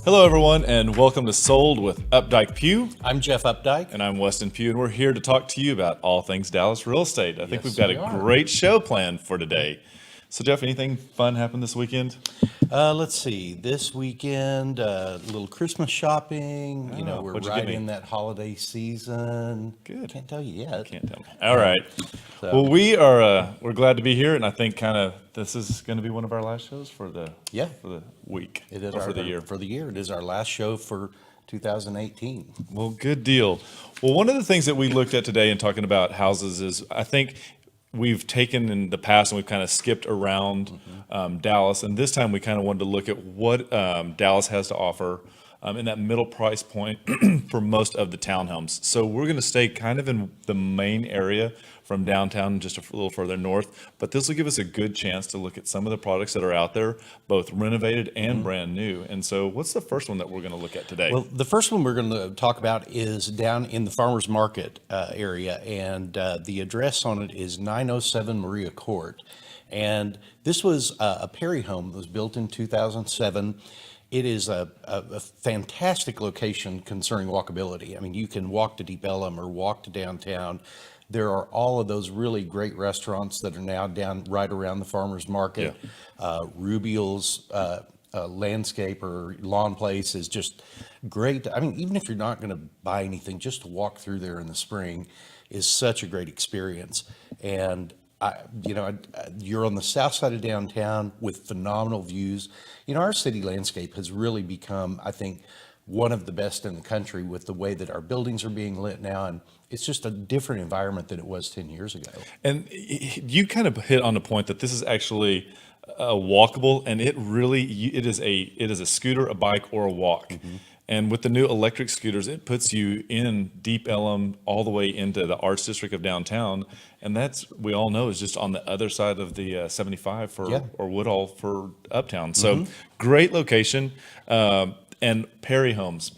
Hello, everyone, and welcome to Sold with Updike Pugh. I'm Jeff Updike. And I'm Weston Pugh, and we're here to talk to you about all things Dallas real estate. I think we've got we a are. great show planned for today. So, Jeff, anything fun happened this weekend? Let's see. This weekend, a little Christmas shopping. We're what'd you right get me? in that holiday season. Good. Can't tell you yet. Can't tell me. All right. So- Well, we're glad to be here, and I think this is going to be one of our last shows for the week. It is or for the year. For the year, it is our last show for 2018. Well, good deal. Well, one of the things that we looked at today in talking about houses is I think we've taken in the past and we've kind of skipped around Dallas, and this time we kind of wanted to look at what Dallas has to offer in that middle price point for most of the townhomes. So we're going to stay kind of in the main area from downtown, just a little further north, but this will give us a good chance to look at some of the products that are out there, both renovated and brand new. And so what's the first one that we're going to look at today? Well, the first one we're going to talk about is down in the farmers market area, and the address on it is 907 Maria Court. And this was a Perry home that was built in 2007. It is a fantastic location concerning walkability. I mean, you can walk to Deep Ellum or walk to downtown. There are all of those really great restaurants that are now down right around the farmers market. Rubiel's landscape or lawn place is just great. I mean, even if you're not going to buy anything, just to walk through there in the spring is such a great experience. And you're on the south side of downtown with phenomenal views. Our city landscape has really become, I think, one of the best in the country with the way that our buildings are being lit now. And it's just a different environment than it was 10 years ago. And you kind of hit on the point that this is actually walkable, and it is a scooter, a bike, or a walk. And with the new electric scooters, it puts you in Deep Ellum all the way into the Arts District of downtown. And that's, we all know, is just on the other side of the 75 or Woodall for Uptown. So great location. And Perry Homes,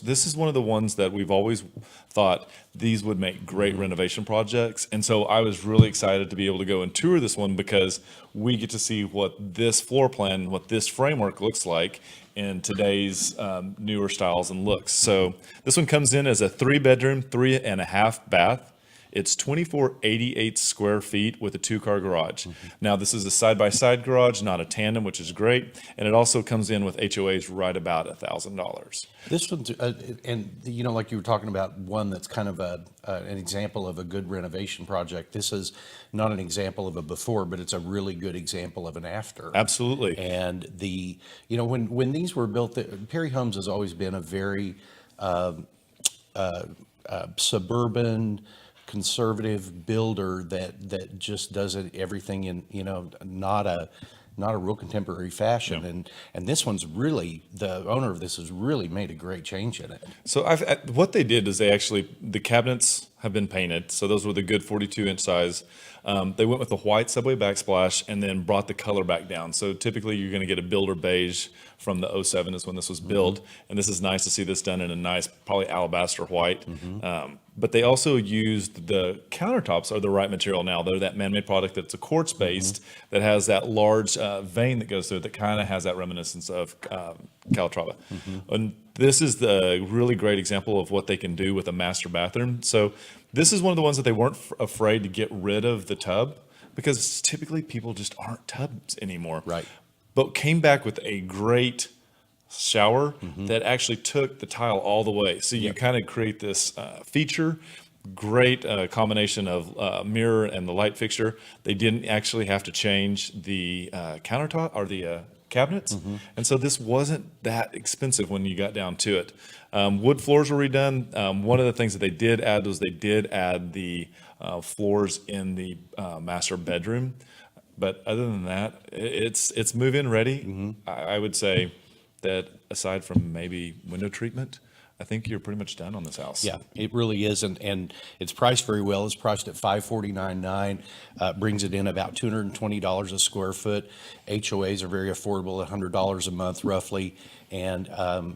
this is one of the ones that we've always thought these would make great renovation projects. And so I was really excited to be able to go and tour this one because we get to see what this floor plan, what this framework looks like in today's newer styles and looks. So this one comes in as a 3-bedroom, 3.5 bath. It's 2488 square feet with a 2-car garage. Now, this is a side-by-side garage, not a tandem, which is great. And it also comes in with HOAs right about $1,000. This one's, like you were talking about, one that's kind of an example of a good renovation project. This is not an example of a before, but it's a really good example of an after. Absolutely. And when these were built, Perry Homes has always been a very suburban, conservative builder that just does everything in not a real contemporary fashion. And this one's really, the owner of this has really made a great change in it. So what they did is the cabinets have been painted. So those were the good 42-inch size. They went with the white subway backsplash and then brought the color back down. So typically you're going to get a builder beige from the 07 is when this was built. And this is nice to see this done in a nice, probably alabaster white. But they also used the countertops are the right material now. They're that man-made product that's a quartz based that has that large vein that goes through it that kind of has that reminiscence of Calatrava. And this is the really great example of what they can do with a master bathroom. So this is one of the ones that they weren't afraid to get rid of the tub because typically people just aren't tubs anymore. Right. But came back with a great shower that actually took the tile all the way. So you kind of create this feature, great combination of mirror and the light fixture. They didn't actually have to change the countertop or the cabinets. And so this wasn't that expensive when you got down to it. Wood floors were redone. One of the things that they did add was they did add the floors in the master bedroom. But other than that, it's move-in ready. I would say that aside from maybe window treatment, I think you're pretty much done on this house. Yeah, it really is, and it's priced very well. It's priced at $549.9, brings it in about $220 a square foot. HOAs are very affordable, $100 a month roughly. And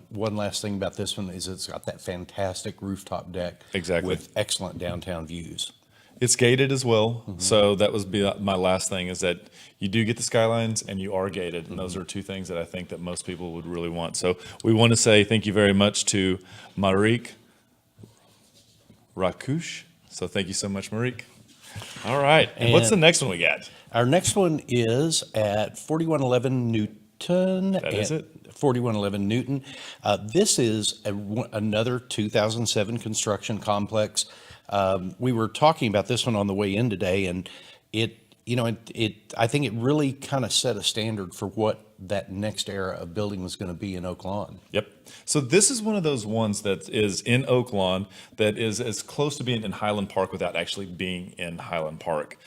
one last thing about this one is it's got that fantastic rooftop deck. Exactly. With excellent downtown views. It's gated as well. So that was my last thing is that you do get the skylines and you are gated. And those are two things that I think that most people would really want. So we want to say thank you very much to Marik Rakush. So thank you so much, Marik. All right. And what's the next one we got? Our next one is at 4111 Newton. That is it. 4111 Newton. This is another 2007 construction complex. We were talking about this one on the way in today, and I think it really kind of set a standard for what that next era of building was going to be in Oak Lawn. Yep. So this is one of those ones that is in Oak Lawn that is as close to being in Highland Park without actually being in Highland Park.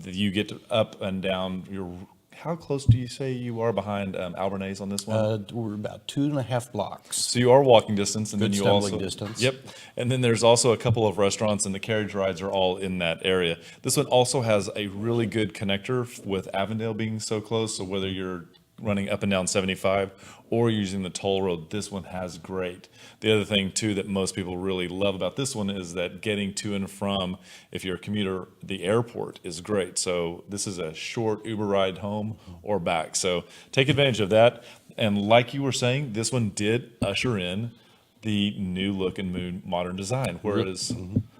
You get up and down how close do you say you are behind Albernays on this one? We're about 2.5 blocks. So you are walking distance, and Good then you stumbling also distance. Yep, and then there's also a couple of restaurants, and the carriage rides are all in that area. This one also has a really good connector with Avondale being so close. So whether you're running up and down 75 or using the toll road, this one has great. The other thing too that most people really love about this one is that getting to and from, if you're a commuter, the airport is great. So this is a short Uber ride home or back. So take advantage of that. And like you were saying, this one did usher in the new look and modern design, whereas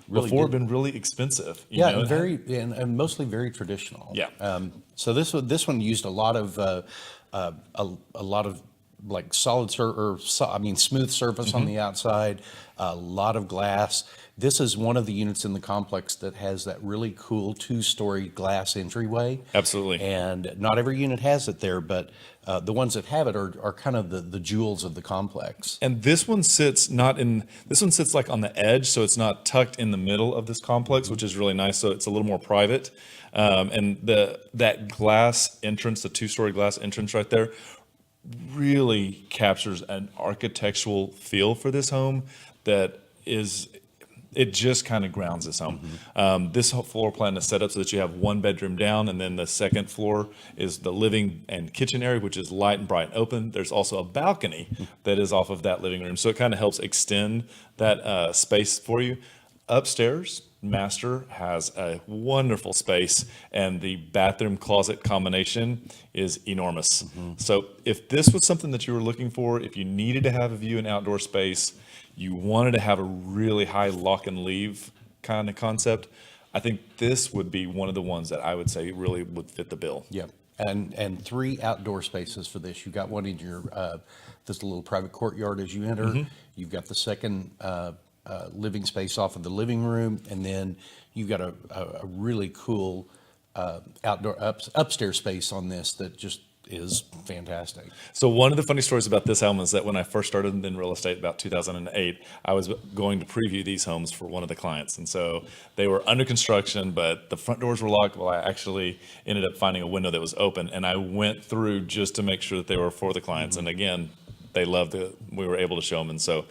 Really before did. been really expensive. Yeah, and mostly very traditional. Yeah. So this one used a lot of like smooth surface on the outside, a lot of glass. This is one of the units in the complex that has that really cool 2-story glass entryway. Absolutely. And not every unit has it there, but the ones that have it are kind of the jewels of the complex. And this one sits like on the edge, so it's not tucked in the middle of this complex, which is really nice. So it's a little more private. And that glass entrance, the 2-story glass entrance right there, really captures an architectural feel for this home that it just kind of grounds this home. This floor plan is set up so that you have one bedroom down, and then the second floor is the living and kitchen area, which is light and bright and open. There's also a balcony that is off of that living room, so it kind of helps extend that space for you. Upstairs, master has a wonderful space, and the bathroom closet combination is enormous. So if this was something that you were looking for, if you needed to have a view and outdoor space, you wanted to have a really high lock and leave kind of concept, I think this would be one of the ones that I would say really would fit the bill. Yeah, and 3 outdoor spaces for this. You've got one in your this little private courtyard as you enter. You've got the second living space off of the living room, and then you've got a really cool outdoor upstairs space on this that just is fantastic. So one of the funny stories about this home is that when I first started in real estate about 2008, I was going to preview these homes for one of the clients. And so they were under construction, but the front doors were locked. Well, I actually ended up finding a window that was open, and I went through just to make sure that they were for the clients. And again, they loved it. We were able to show them. And so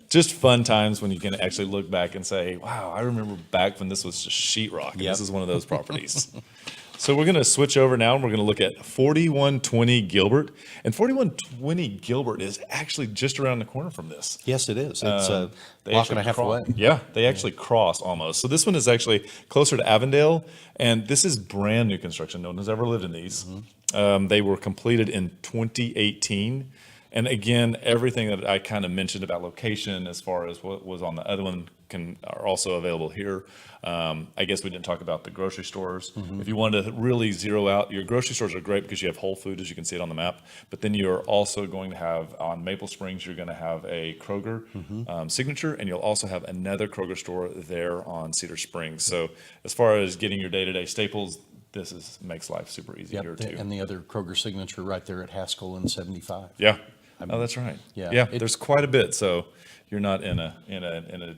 just fun times when you can actually look back and say, wow, I remember back when this was just sheetrock. And this is one of those properties. So we're going to switch over now, and we're going to look at 4120 Gilbert. And 4120 Gilbert is actually just around the corner from this. Yes, it is. It's a They block and a actually half away. Yeah, they actually cross almost. So this one is actually closer to Avondale, and this is brand new construction. No one has ever lived in these. They were completed in 2018. And again, everything that I kind of mentioned about location as far as what was on the other one are also available here. I guess we didn't talk about the grocery stores. If you wanted to really zero out, your grocery stores are great because you have Whole Foods, as you can see it on the map. But then you're also going to have, on Maple Springs, you're going to have a Kroger Signature, and you'll also have another Kroger store there on Cedar Springs. So as far as getting your day-to-day staples, makes life super easy Yep, here too. and the other Kroger signature right there at Haskell and 75. Yeah. Oh, that's right. yeah, Yeah. There's quite a bit. So you're not in a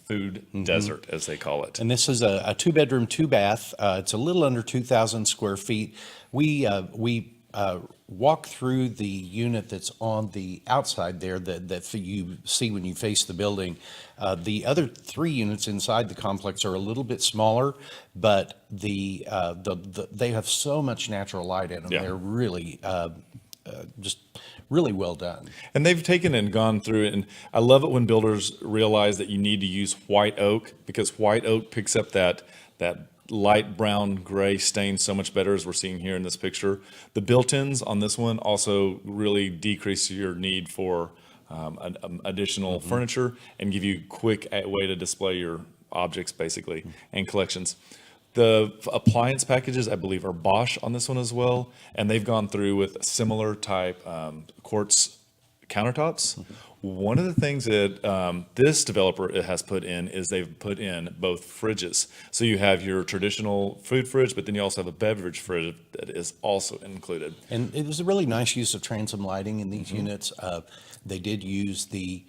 food desert, as they call it. And this is a two-bedroom, two-bath. It's a little under 2,000 square feet. We walk through the unit that's on the outside there that you see when you face the building. The other three units inside the complex are a little bit smaller, but they have so much natural light in them. Yeah. They're really just really well done. And they've taken and gone through it. And I love it when builders realize that you need to use white oak, because white oak picks up that light brown gray stain so much better, as we're seeing here in this picture. The built-ins on this one also really decrease your need for additional furniture and give you quick way to display your objects basically and collections. The appliance packages, I believe, are Bosch on this one as well, and they've gone through with similar type quartz countertops. One of the things that this developer has put in is they've put in both fridges. So you have your traditional food fridge, but then you also have a beverage fridge that is also included. And it was a really nice use of transom lighting in these units. They did use the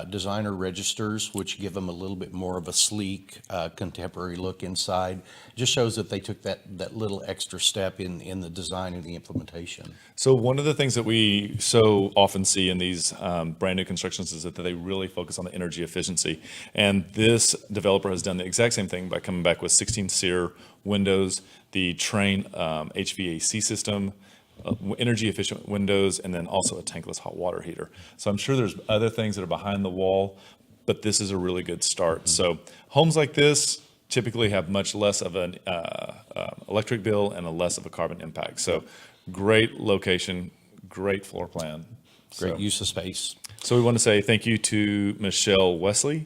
designer registers, which give them a little bit more of a sleek, contemporary look inside. Just shows that they took that little extra step in the design and the implementation. So one of the things that we so often see in these brand new constructions is that they really focus on the energy efficiency. And this developer has done the exact same thing by coming back with 16 SEER windows, the Train HVAC system, energy efficient windows, and then also a tankless hot water heater. So I'm sure there's other things that are behind the wall, but this is a really good start. So homes like this typically have much less of an electric bill and a less of a carbon impact. So great location, great floor plan. Great use of space. So we want to say thank you to Michelle Wesley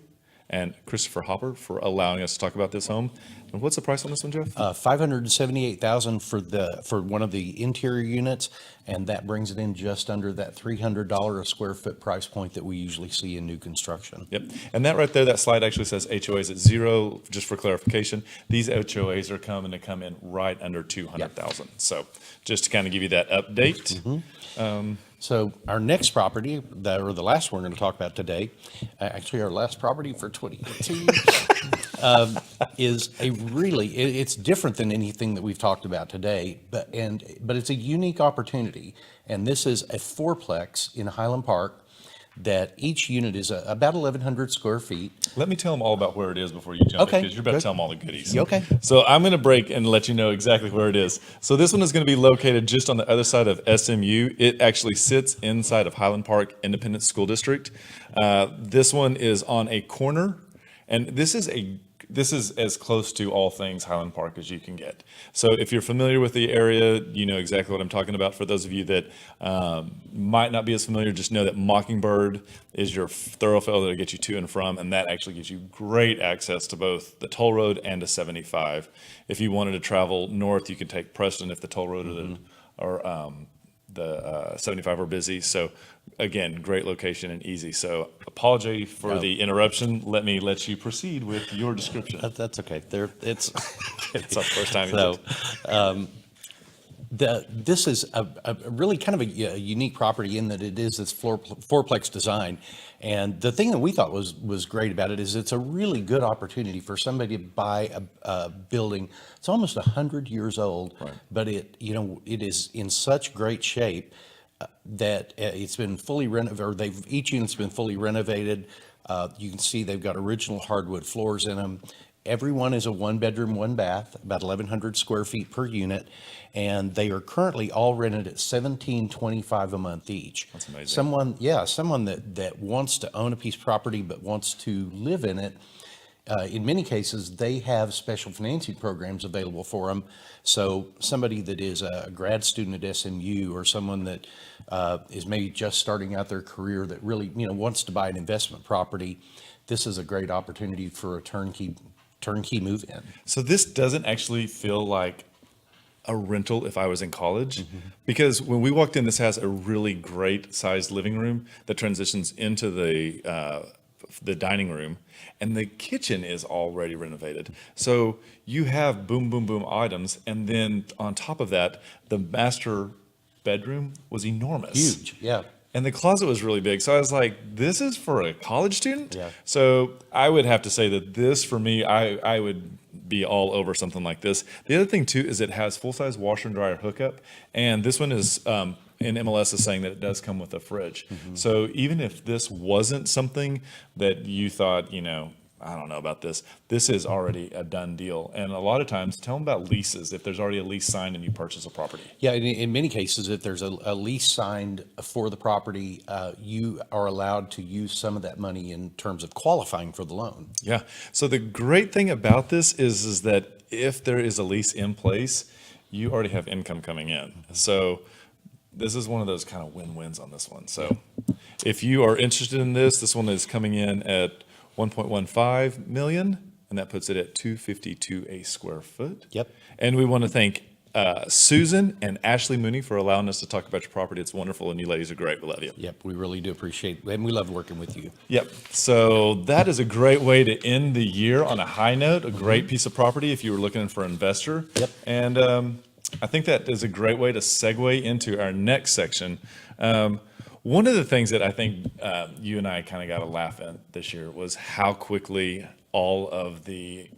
and Christopher Hopper for allowing us to talk about this home. And what's the price on this one, Jeff? $578,000 for one of the interior units, and that brings it in just under that $300 a square foot price point that we usually see in new construction. Yep. And that right there, that slide actually says HOAs at zero. Just for clarification, these HOAs are coming to come in right under 200,000. So just to kind of give you that update. So our next property, or the last one we're going to talk about today, actually our last property for 2018, is it's different than anything that we've talked about today, but it's a unique opportunity. And this is a fourplex in Highland Park that each unit is about 1,100 square feet. Let me tell them all about where it is before you jump Okay, in, because you're about good. to tell them all the goodies. Okay. So I'm going to break and let you know exactly where it is. So this one is going to be located just on the other side of SMU. It actually sits inside of Highland Park Independent School District. This one is on a corner, and this is as close to all things Highland Park as you can get. So if you're familiar with the area, you know exactly what I'm talking about. For those of you that might not be as familiar, just know that Mockingbird is your thoroughfare that'll get you to and from, and that actually gives you great access to both the toll road and to 75. If you wanted to travel north, you can take Preston if the toll road or the 75 are busy. So again, great location and easy. So apology for the interruption. Let me let you proceed with your description. That's okay. It's It's our first time. so. This is a really kind of a unique property in that it is this fourplex design. And the thing that we thought was great about it is it's a really good opportunity for somebody to buy a building. It's almost 100 years old, Right. but it is in such great shape that it's been fully renovated, or each unit's been fully renovated. You can see they've got original hardwood floors in them. Every one is a one bedroom, one bath, about 1,100 square feet per unit, and they are currently all rented at $1,725 a month each. That's amazing. Someone that wants to own a piece of property but wants to live in it. In many cases, they have special financing programs available for them. So somebody that is a grad student at SMU, or someone that is maybe just starting out their career that really wants to buy an investment property, this is a great opportunity for a turnkey move-in. So this doesn't actually feel like a rental if I was in college, because when we walked in, this has a really great sized living room that transitions into the the dining room, and the kitchen is already renovated. So you have boom, boom, boom items, and then on top of that, the master bedroom was enormous. Huge, yeah. And the closet was really big. So I was like, this is for a college student? Yeah. So I would have to say that this, for me, I would be all over something like this. The other thing, too, is it has full-size washer and dryer hookup. And this one is, in MLS is saying that it does come with a fridge. So even if this wasn't something that you thought, I don't know about this, this is already a done deal. And a lot of times, tell them about leases if there's already a lease signed and you purchase a property. Yeah, in many cases, if there's a lease signed for the property, you are allowed to use some of that money in terms of qualifying for the loan. Yeah. So the great thing about this is that if there is a lease in place, you already have income coming in. So this is one of those kind of win-wins on this one. So if you are interested in this one is coming in at 1.15 million, and that puts it at 252 a square foot. Yep. And we want to thank Susan and Ashley Mooney for allowing us to talk about your property. It's wonderful, and you ladies are great. We love you. Yep, we really do appreciate it, and we love working with you. Yep. So that is a great way to end the year on a high note, a great piece of property if you were looking for an investor. Yep. And I think that is a great way to segue into our next section. One of the things that I think you and I kind of got a laugh at this year was how quickly all of the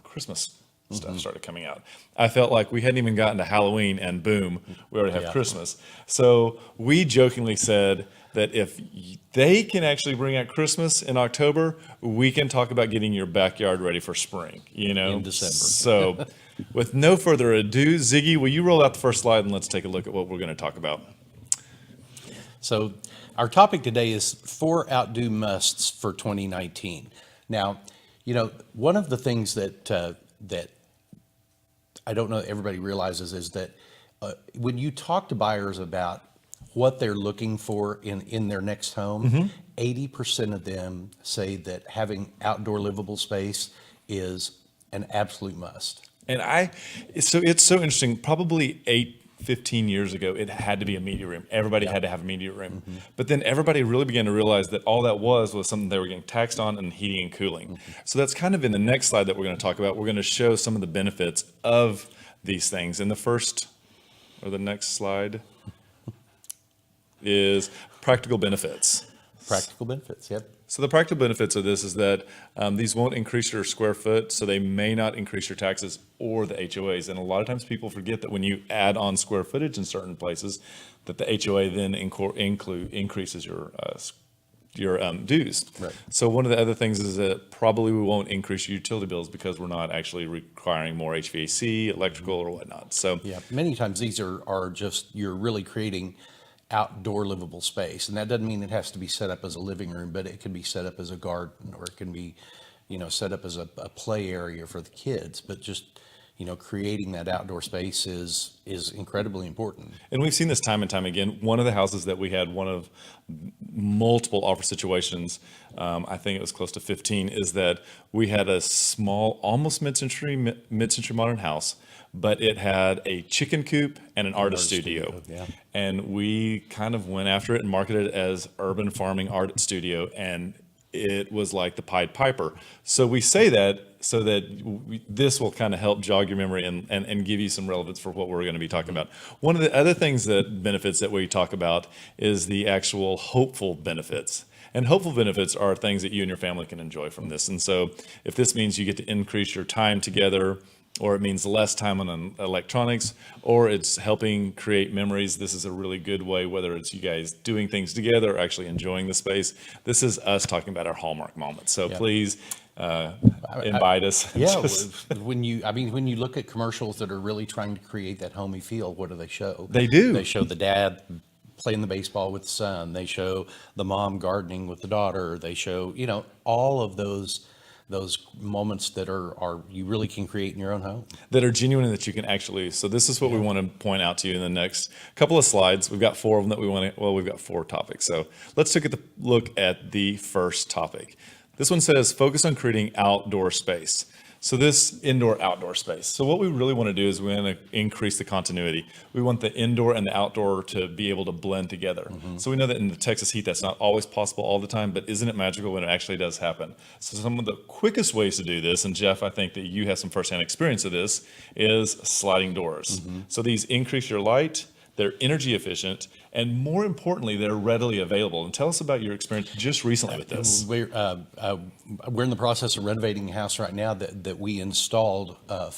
Christmas stuff started coming out. I felt like we hadn't even gotten to Halloween and boom, we already have Yeah. Christmas. So we jokingly said that if they can actually bring out Christmas in October, we can talk about getting your backyard ready for spring, In December. So with no further ado, Ziggy, will you roll out the first slide and let's take a look at what we're going to talk about. So our topic today is 4 outdo musts for 2019. Now, one of the things that I don't know everybody realizes is that when you talk to buyers about what they're looking for in their next home, 80% of them say that having outdoor livable space is an absolute must. And it's so interesting, probably 15 years ago, it had to be a media room. Everybody had to have a media room. But then everybody really began to realize that all that was something they were getting taxed on and heating and cooling. So that's kind of in the next slide that we're going to talk about. We're going to show some of the benefits of these things. And the next slide is practical benefits. Practical benefits, yep. So the practical benefits of this is that these won't increase your square foot, so they may not increase your taxes or the HOAs. And a lot of times people forget that when you add on square footage in certain places, that the HOA then increases your dues. Right. So one of the other things is that probably we won't increase your utility bills because we're not actually requiring more HVAC, electrical, or whatnot. So Yeah, many times these are just, you're really creating outdoor livable space. And that doesn't mean it has to be set up as a living room, but it can be set up as a garden, or it can be, set up as a play area for the kids. But just, creating that outdoor space is incredibly important. And we've seen this time and time again. One of the houses that we had, one of multiple offer situations, I think it was close to 15, is that we had a small, almost mid-century modern house, but it had a chicken coop and an artist studio. Yeah. And we kind of went after it and marketed it as urban farming art studio, and it was like the Pied Piper. So we say that so that this will kind of help jog your memory and give you some relevance for what we're going to be talking about. One of the other benefits that we talk about is the actual hopeful benefits. And hopeful benefits are things that you and your family can enjoy from this. And so if this means you get to increase your time together, or it means less time on electronics, or it's helping create memories, this is a really good way, whether it's you guys doing things together or actually enjoying the space. This is us talking about our Hallmark moments. So please invite us. Yeah, when you look at commercials that are really trying to create that homey feel, what do they show? They do. They show the dad playing the baseball with the son. They show the mom gardening with the daughter. They show, all of those moments that are you really can create in your own home. That are genuine and that you can actually, so this is what we want to point out to you in the next couple of slides. We've got 4 of them that we've got 4 topics. So let's take a look at the first topic. This one says, focus on creating outdoor space. So this indoor-outdoor space. So what we really want to do is we want to increase the continuity. We want the indoor and the outdoor to be able to blend together. So we know that in the Texas heat, that's not always possible all the time, but isn't it magical when it actually does happen? So some of the quickest ways to do this, and Jeff, I think that you have some firsthand experience of this, is sliding doors. So these increase your light, they're energy efficient, and more importantly, they're readily available. And tell us about your experience just recently with this. We're in the process of renovating a house right now that we installed 3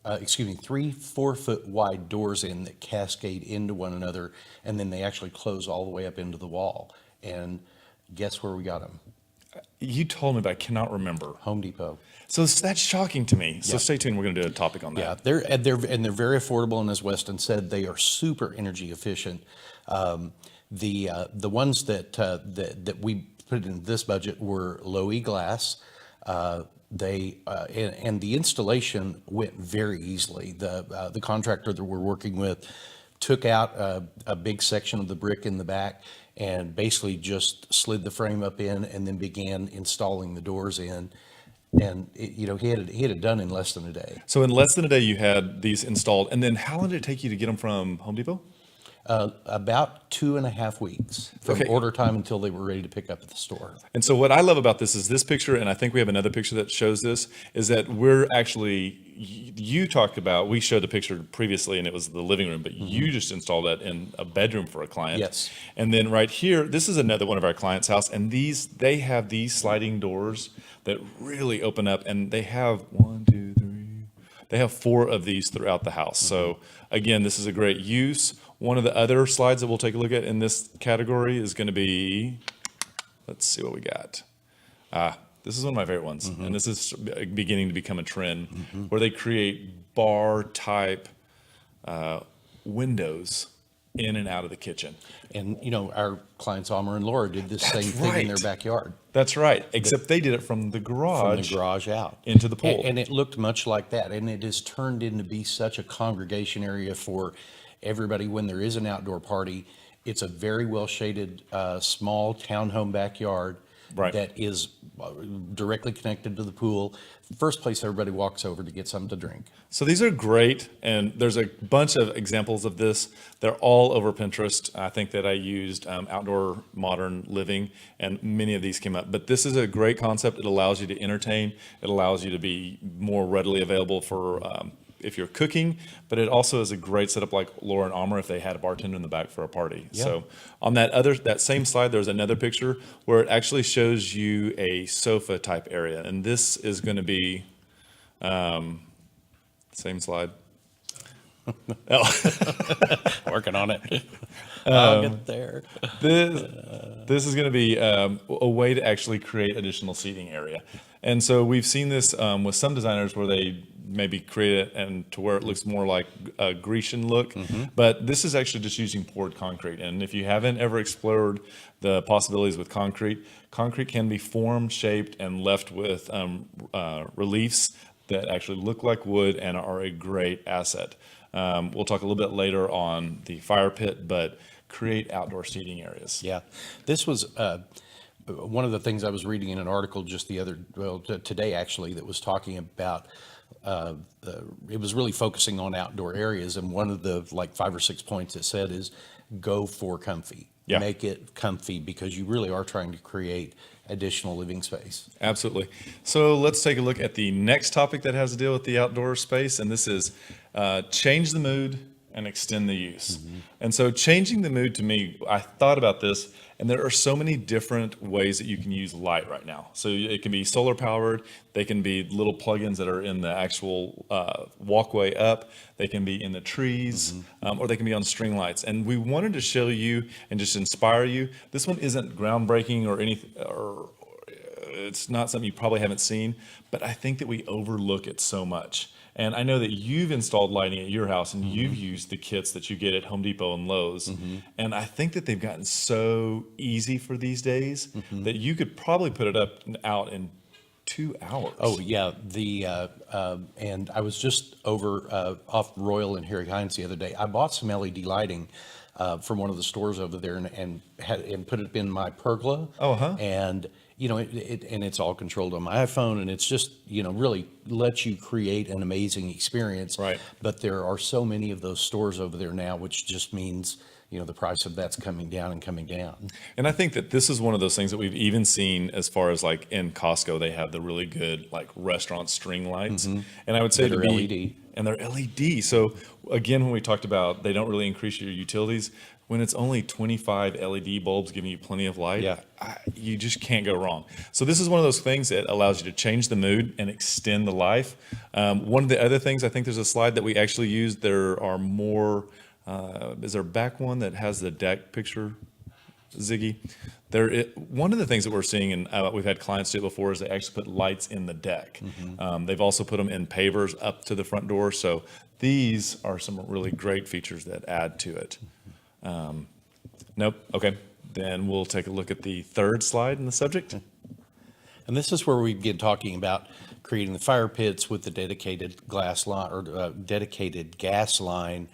4-foot wide doors in that cascade into one another, and then they actually close all the way up into the wall. And guess where we got them? You told me, but I cannot remember. Home Depot. So that's shocking to me. So stay tuned. We're going to do a topic on that. Yeah, they're very affordable, and as Weston said, they are super energy efficient. The ones that we put in this budget were low E glass. And the installation went very easily. The contractor that we're working with took out a big section of the brick in the back and basically just slid the frame up in and then began installing the doors in. And he had it done in less than a day. So in less than a day, you had these installed. And then how long did it take you to get them from Home Depot? About 2.5 weeks from order time until they were ready to pick up at the store. And so what I love about this is this picture, and I think we have another picture that shows this, is that we're actually, you talked about, we showed a picture previously and it was the living room, but you just installed that in a bedroom for a client. Yes. And then right here, this is another one of our clients' house, and they have these sliding doors that really open up, and they have 4 of these throughout the house. So again, this is a great use. One of the other slides that we'll take a look at in this category is going to be, let's see what we got. This is one of my favorite ones, and this is beginning to become a trend where they create bar type windows in and out of the kitchen. And our clients Almer and Laura did the same thing in their backyard. That's right, except they did it from the garage out into the pool. And it looked much like that, and it has turned into be such a congregation area for everybody when there is an outdoor party. It's a very well shaded small townhome backyard that is directly connected to the pool. First place everybody walks over to get something to drink. So these are great, and there's a bunch of examples of this. They're all over Pinterest. I think that I used outdoor modern living, and many of these came up. But this is a great concept. It allows you to entertain. It allows you to be more readily available for if you're cooking, but it also is a great setup like Laura and Almer if they had a bartender in the back for a party. Yeah. So on that same slide, there's another picture where it actually shows you a sofa type area. And this is going to be, same slide. Working on it. I'll get there. This is going to be a way to actually create additional seating area. And so we've seen this with some designers where they maybe create it and to where it looks more like a Grecian look, but this is actually just using poured concrete. And if you haven't ever explored the possibilities with concrete can be formed, shaped, and left with reliefs that actually look like wood and are a great asset. We'll talk a little bit later on the fire pit, but create outdoor seating areas. Yeah, this was one of the things I was reading in an article just today actually, that was talking about it was really focusing on outdoor areas, and one of the 5 or 6 points it said is go for comfy. Yeah. Make it comfy because you really are trying to create additional living space. Absolutely. So let's take a look at the next topic that has to deal with the outdoor space, and this is change the mood and extend the use. And so changing the mood, to me, I thought about this, and there are so many different ways that you can use light right now. So it can be solar powered, they can be little plugins that are in the actual walkway up, they can be in the trees, or they can be on string lights. And we wanted to show you and just inspire you. This one isn't groundbreaking or anything, or it's not something you probably haven't seen, but I think that we overlook it so much. And I know that you've installed lighting at your house, and you've used the kits that you get at Home Depot and Lowe's. And I think that they've gotten so easy for these days that you could probably put it out in 2 hours. Oh yeah, and I was just over off Royal and Harry Hines the other day. I bought some LED lighting from one of the stores over there and put it in my pergola. Oh, huh. And and it's all controlled on my iPhone, and it's just, really lets you create an amazing experience. Right. But there are so many of those stores over there now, which just means, the price of that's coming down and coming down. And I think that this is one of those things that we've even seen as far as like in Costco, they have the really good like restaurant string lights. And I would say That to are be, LED. and they're LED. So again, when we talked about they don't really increase your utilities, when it's only 25 LED bulbs giving you plenty of light, Yeah. you just can't go wrong. So this is one of those things that allows you to change the mood and extend the life. One of the other things, I think there's a slide that we actually used. There are more. Is there a back one that has the deck picture, Ziggy? One of the things that we're seeing, and we've had clients do it before, is they actually put lights in the deck. They've also put them in pavers up to the front door. So these are some really great features that add to it. Nope. Okay. Then we'll take a look at the third slide in the subject. And this is where we begin talking about creating the fire pits with the dedicated glass line or dedicated gas line.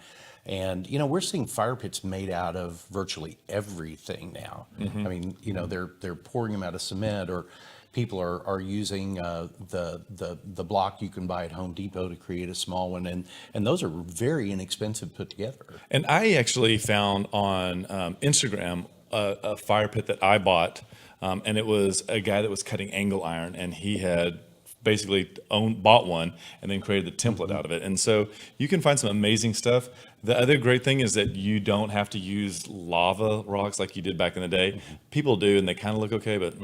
And, we're seeing fire pits made out of virtually everything now. I mean, they're pouring them out of cement, or people are using the block you can buy at Home Depot to create a small one. And those are very inexpensive put together. And I actually found on Instagram a fire pit that I bought, and it was a guy that was cutting angle iron, and he had basically bought one and then created the template out of it. And so you can find some amazing stuff. The other great thing is that you don't have to use lava rocks like you did back in the day. People do, and they kind of look okay, but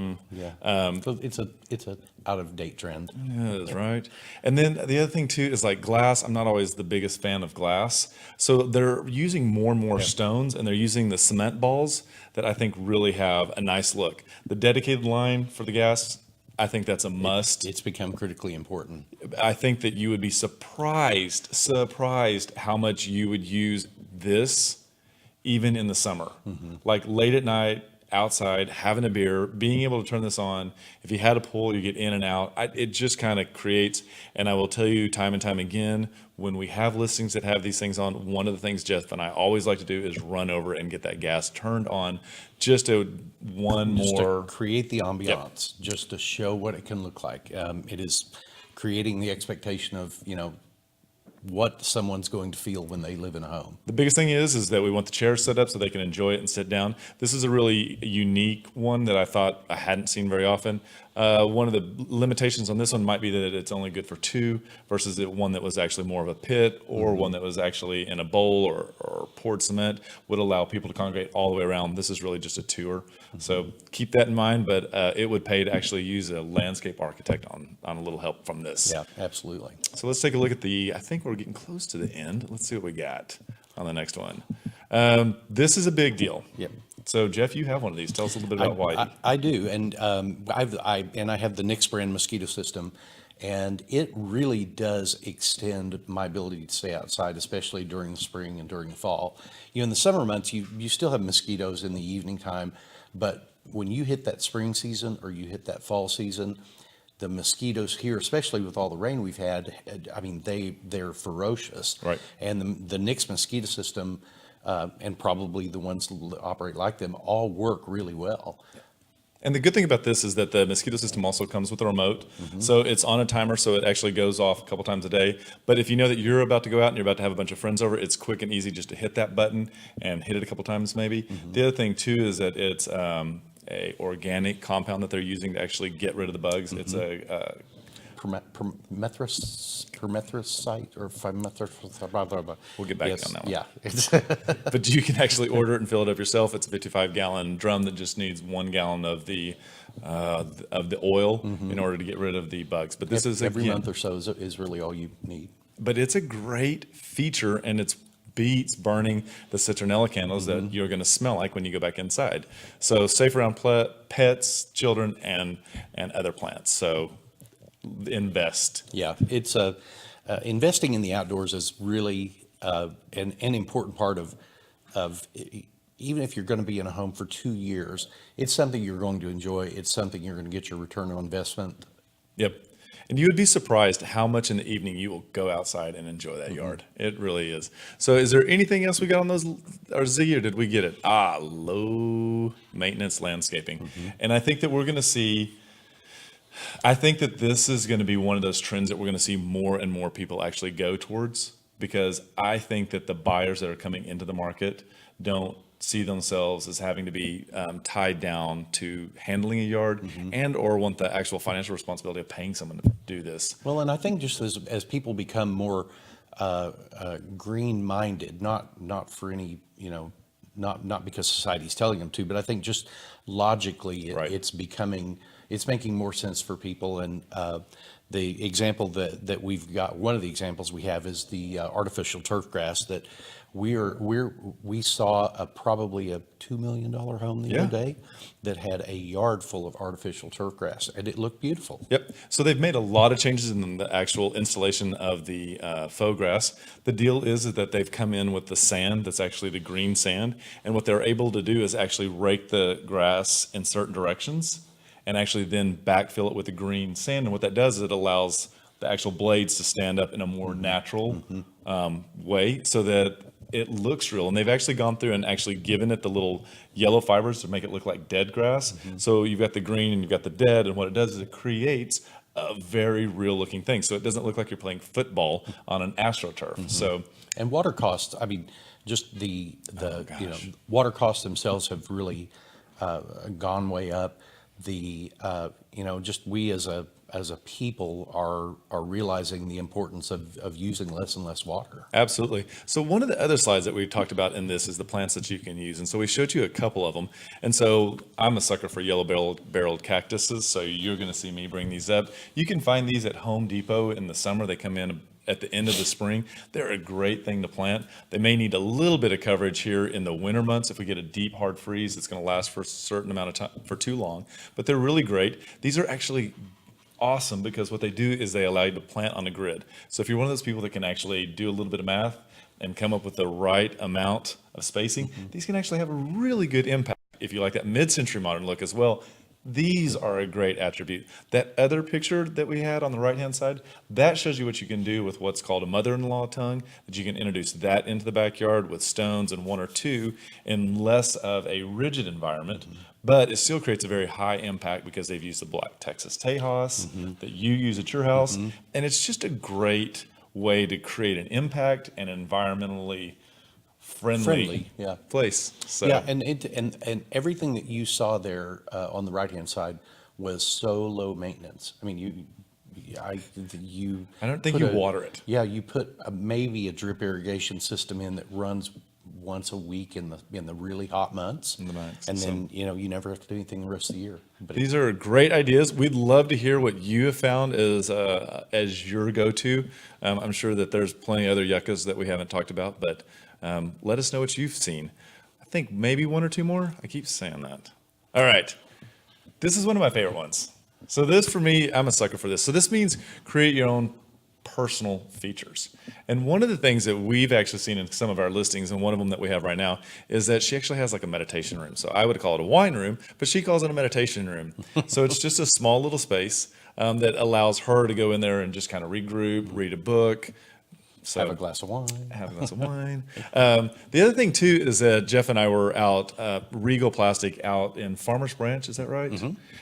So it's a out of date trend. yeah, that's right. And then the other thing too is like glass. I'm not always the biggest fan of glass. So they're using more and more stones, and they're using the cement balls that I think really have a nice look. The dedicated line for the gas, I think that's a must. It's become critically important. I think that you would be surprised how much you would use this even in the summer. Like late at night, outside, having a beer, being able to turn this on. If you had a pool, you get in and out. It just kind of creates, and I will tell you time and time again, when we have listings that have these things on, one of the things Jeff and I always like to do is run over and get that gas turned on just to Create the ambiance, just to show what it can look like. It is creating the expectation of, what someone's going to feel when they live in a home. The biggest thing is that we want the chairs set up so they can enjoy it and sit down. This is a really unique one that I thought I hadn't seen very often. One of the limitations on this one might be that it's only good for two versus one that was actually more of a pit, or one that was actually in a bowl or poured cement would allow people to congregate all the way around. This is really just a tour. So keep that in mind, but it would pay to actually use a landscape architect on a little help from this. Yeah, absolutely. So let's take a look at I think we're getting close to the end. Let's see what we got on the next one. This is a big deal. Yep. So Jeff, you have one of these. Tell us a little bit about why. I do, and I have the Nix brand mosquito system, and it really does extend my ability to stay outside, especially during the spring and during the fall. In the summer months, you still have mosquitoes in the evening time, but when you hit that spring season or you hit that fall season, the mosquitoes here, especially with all the rain we've had, I mean, they're ferocious. Right. And the Nix mosquito system, and probably the ones that operate like them, all work really well. And the good thing about this is that the mosquito system also comes with a remote. So it's on a timer, so it actually goes off a couple times a day. But if you know that you're about to go out and you're about to have a bunch of friends over, it's quick and easy just to hit that button and hit it a couple times maybe. The other thing too is that it's a organic compound that they're using to actually get rid of the bugs. It's a Permethrosite or Permethrosite. We'll get back on that one. Yeah. But you can actually order it and fill it up yourself. It's a 55-gallon drum that just needs 1 gallon of the oil in order to get rid of the bugs. But this is every again, month or so is really all you need. But it's a great feature, and it's beats burning the citronella candles that you're going to smell like when you go back inside. So safe around pets, children, and other plants. So invest. Yeah, it's investing in the outdoors is really an important part of even if you're going to be in a home for 2 years, it's something you're going to enjoy. It's something you're going to get your return on investment. Yep. And you would be surprised how much in the evening you will go outside and enjoy that yard. It really is. So is there anything else we got on those, or Z, or did we get it? Low maintenance landscaping. And I think that we're going to see, I think that this is going to be one of those trends that we're going to see more and more people actually go towards, because I think that the buyers that are coming into the market don't see themselves as having to be tied down to handling a yard and or want the actual financial responsibility of paying someone to do this. Well, and I think just as people become more green-minded, not for any, not because society's telling them to, but I think just logically Right. it's making more sense for people. And the example that we've got, one of the examples we have is the artificial turf grass that we saw probably a $2 million home the other day that had a yard full of artificial turf grass, and it looked beautiful. Yep. So they've made a lot of changes in the actual installation of the faux grass. The deal is that they've come in with the sand that's actually the green sand. And what they're able to do is actually rake the grass in certain directions and actually then backfill it with the green sand. And what that does is it allows the actual blades to stand up in a more natural way so that it looks real. And they've actually gone through and actually given it the little yellow fibers to make it look like dead grass. So you've got the green and you've got the dead, and what it does is it creates a very real looking thing. So it doesn't look like you're playing football on an AstroTurf. So, And water costs, I mean, just the water costs themselves have really gone way up. Just we as a people are realizing the importance of using less and less water. absolutely. So one of the other slides that we talked about in this is the plants that you can use. And so we showed you a couple of them. And so I'm a sucker for yellow barreled cactuses. So you're going to see me bring these up. You can find these at Home Depot in the summer. They come in at the end of the spring. They're a great thing to plant. They may need a little bit of coverage here in the winter months. If we get a deep hard freeze, it's going to last for a certain amount of time, for too long. But they're really great. These are actually awesome because what they do is they allow you to plant on a grid. So if you're one of those people that can actually do a little bit of math and come up with the right amount of spacing, these can actually have a really good impact. If you like that mid-century modern look as well, these are a great attribute. That other picture that we had on the right-hand side, that shows you what you can do with what's called a mother-in-law tongue, that you can introduce that into the backyard with stones and one or two in less of a rigid environment. But it still creates a very high impact because they've used the black Texas Tejas that you use at your house. And it's just a great way to create an impact and environmentally friendly place. So. Yeah, and everything that you saw there on the right-hand side was so low maintenance. I mean, I don't think you water it. Yeah, you put maybe a drip irrigation system in that runs once a week in the really hot months, and then you never have to do anything the rest of the year. But these are great ideas. We'd love to hear what you have found as your go-to. I'm sure that there's plenty of other yuccas that we haven't talked about, but let us know what you've seen. I think maybe one or two more. I keep saying that. All right, this is one of my favorite ones. So this, for me, I'm a sucker for this. So this means create your own personal features. And one of the things that we've actually seen in some of our listings, and one of them that we have right now, is that she actually has like a meditation room. So I would call it a wine room, but she calls it a meditation room. So it's just a small little space that allows her to go in there and just kind of regroup, read a book. So have a glass of wine. The other thing too is that Jeff and I were out, Regal Plastic out in Farmers Branch, is that right?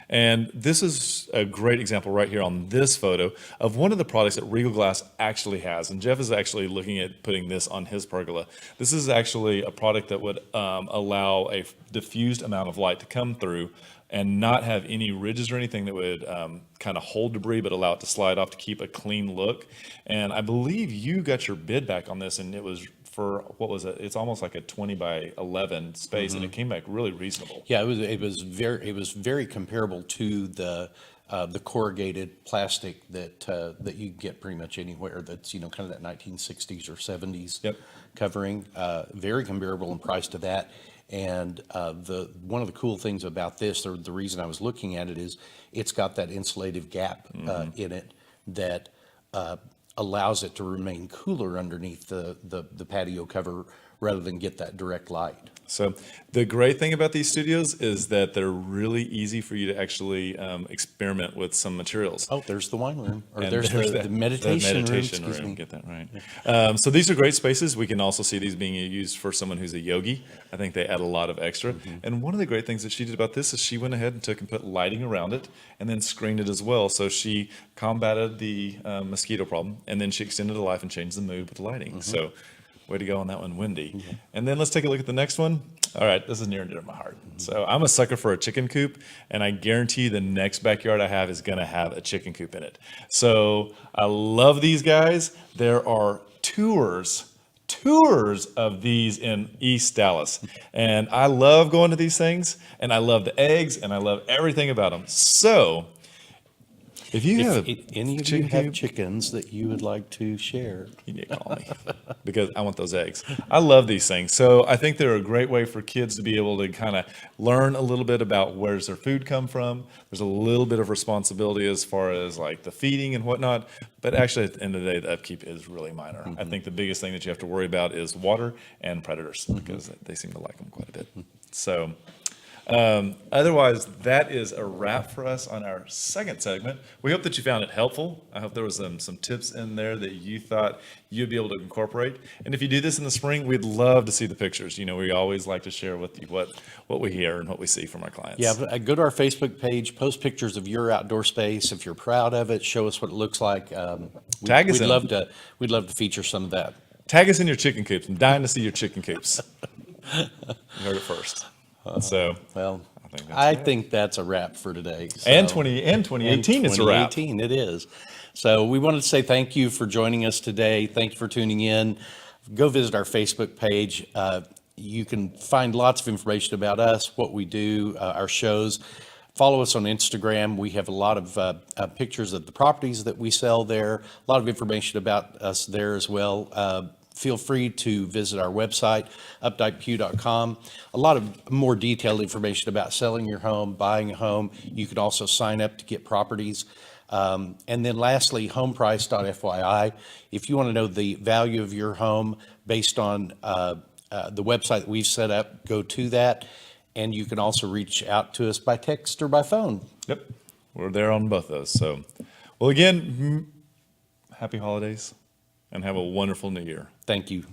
And this is a great example right here on this photo of one of the products that Regal Glass actually has. And Jeff is actually looking at putting this on his pergola. This is actually a product that would allow a diffused amount of light to come through and not have any ridges or anything that would kind of hold debris, but allow it to slide off to keep a clean look. And I believe you got your bid back on this, and it was for, what was it? It's almost like a 20 by 11 space, and it came back really reasonable. Yeah, it was very comparable to the corrugated plastic that you get pretty much anywhere. That's kind of that 1960s or 70s covering. Very comparable in price to that. And one of the cool things about this, or the reason I was looking at it, is it's got that insulative gap in it that allows it to remain cooler underneath the patio cover rather than get that direct light. So the great thing about these studios is that they're really easy for you to actually experiment with some materials. Oh, there's the wine room, or And there's the meditation room. Excuse me. Get that right. So these are great spaces. We can also see these being used for someone who's a yogi. I think they add a lot of extra. And one of the great things that she did about this is she went ahead and took and put lighting around it and then screened it as well. So she combated the mosquito problem, and then she extended the life and changed the mood with the lighting. So way to go on that one, Wendy. And then let's take a look at the next one. All right, this is near and dear to my heart. So I'm a sucker for a chicken coop, and I guarantee you the next backyard I have is going to have a chicken coop in it. So I love these guys. There are tours of these in East Dallas, and I love going to these things, and I love the eggs, and I love everything about them. So if you have If any of you have chickens that you would like to share, you need to call me because I want those eggs. I love these things. So I think they're a great way for kids to be able to kind of learn a little bit about where's their food come from. There's a little bit of responsibility as far as like the feeding and whatnot. But actually, at the end of the day, the upkeep is really minor. I think the biggest thing that you have to worry about is water and predators because they seem to like them quite a bit. So otherwise, that is a wrap for us on our second segment. We hope that you found it helpful. I hope there was some tips in there that you thought you'd be able to incorporate. And if you do this in the spring, we'd love to see the pictures. You know, we always like to share with you what we hear and what we see from our clients. yeah, go to our Facebook page, post pictures of your outdoor space. If you're proud of it, show us what it looks like. Tag us we'd in love them. we'd love to feature some of that. Tag us in your chicken coops. I'm dying to see your chicken coops. You heard it first. So Well, I think that's I it. think that's a wrap for today. So. And 2018 is a wrap. 2018, it is. So we wanted to say thank you for joining us today. Thank you for tuning in. Go visit our Facebook page. You can find lots of information about us, what we do, our shows. Follow us on Instagram. We have a lot of pictures of the properties that we sell there, a lot of information about us there as well. Feel free to visit our website, updikepugh.com. A lot of more detailed information about selling your home, buying a home. You can also sign up to get properties. And then lastly, homeprice.fyi. If you want to know the value of your home based on the website that we've set up, go to that. And you can also reach out to us by text or by phone. Yep. We're there on both those. So, well, again, happy holidays and have a wonderful new year. Thank you.